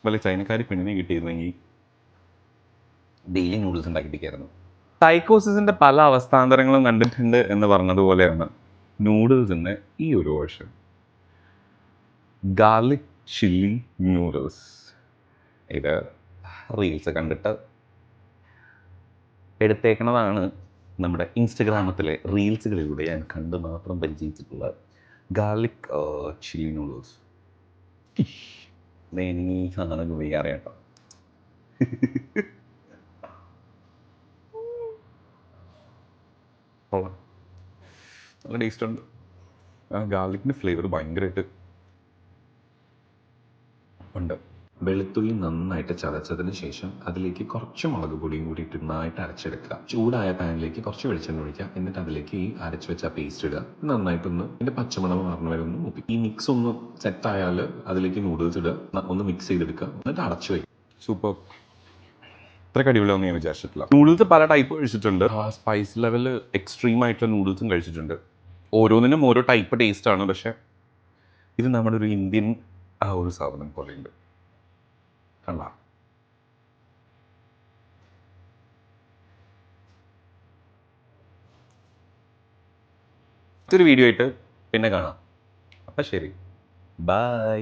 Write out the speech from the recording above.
വല്ല ചൈനക്കാരി പെണ്ണിനെ കിട്ടിയിരുന്നെങ്കിൽ ഡെയിലി നൂഡിൽസ് ഉണ്ടാക്കിപ്പിക്കായിരുന്നു. സൈക്കോസിന്റെ പല അവസ്ഥാന്തരങ്ങളും കണ്ടിട്ടുണ്ട് എന്ന് പറഞ്ഞതുപോലെയാണ് നൂഡിൽസിൻ്റെ ഈ ഒരു വേർഷൻ. Garlic chilli noodles. ഇത് റീൽസ് കണ്ടിട്ട് എടുത്തേക്കണതാണ്. നമ്മുടെ ഇൻസ്റ്റഗ്രാമത്തിലെ റീൽസുകളിലൂടെ ഞാൻ കണ്ട് മാത്രം പരിചയിച്ചിട്ടുള്ള ഗാർലിക് ചില്ലി നൂഡിൽസ്. എനിക്ക് ഈ സാധനം ഉപയോഗിക്കാറ് കേട്ടോ. നല്ല ടേസ്റ്റ് ഉണ്ട്. ഗാർലിക്കിൻ്റെ ഫ്ലേവർ ഭയങ്കരമായിട്ട് ഉണ്ട്. വെളുത്തുള്ളി നന്നായിട്ട് ചതച്ചതിന് ശേഷം അതിലേക്ക് കുറച്ച് മുളക് പൊടിയും കൂടി ഇട്ട് നന്നായിട്ട് അരച്ചെടുക്കുക. ചൂടായ പാനിലേക്ക് കുറച്ച് വെളിച്ചെണ്ണ ഒഴിക്കുക. എന്നിട്ട് അതിലേക്ക് ഈ അരച്ച് വെച്ച പേസ്റ്റ് ഇടുക. നന്നായിട്ടൊന്ന് ഇതിൻ്റെ പച്ചമണം മാറുന്ന വരെ ഒന്ന് മൂപ്പി. ഈ മിക്സ് ഒന്ന് സെറ്റായാൽ അതിലേക്ക് നൂഡിൽസ് ഇടുക. ഒന്ന് മിക്സ് ചെയ്തെടുക്കുക. എന്നിട്ട് അടച്ചു വയ്ക്കുക. സൂപ്പർ. ഇത്രയ്ക്ക് അടിപൊളിയാണെന്ന് ഞാൻ വിചാരിച്ചിട്ടില്ല. നൂഡിൽസ് പല ടൈപ്പ് കഴിച്ചിട്ടുണ്ട്. സ്പൈസ് ലെവൽ എക്സ്ട്രീം ആയിട്ടുള്ള നൂഡിൽസും കഴിച്ചിട്ടുണ്ട്. ഓരോന്നിനും ഓരോ ടൈപ്പ് ടേസ്റ്റാണ്. പക്ഷേ ഇത് നമ്മുടെ ഒരു ഇന്ത്യൻ ആ ഒരു സാധനം പോലെയുണ്ട്. കണ്ട മറ്റൊരു വീഡിയോ ആയിട്ട് പിന്നെ കാണാം. അപ്പം ശരി, ബൈ.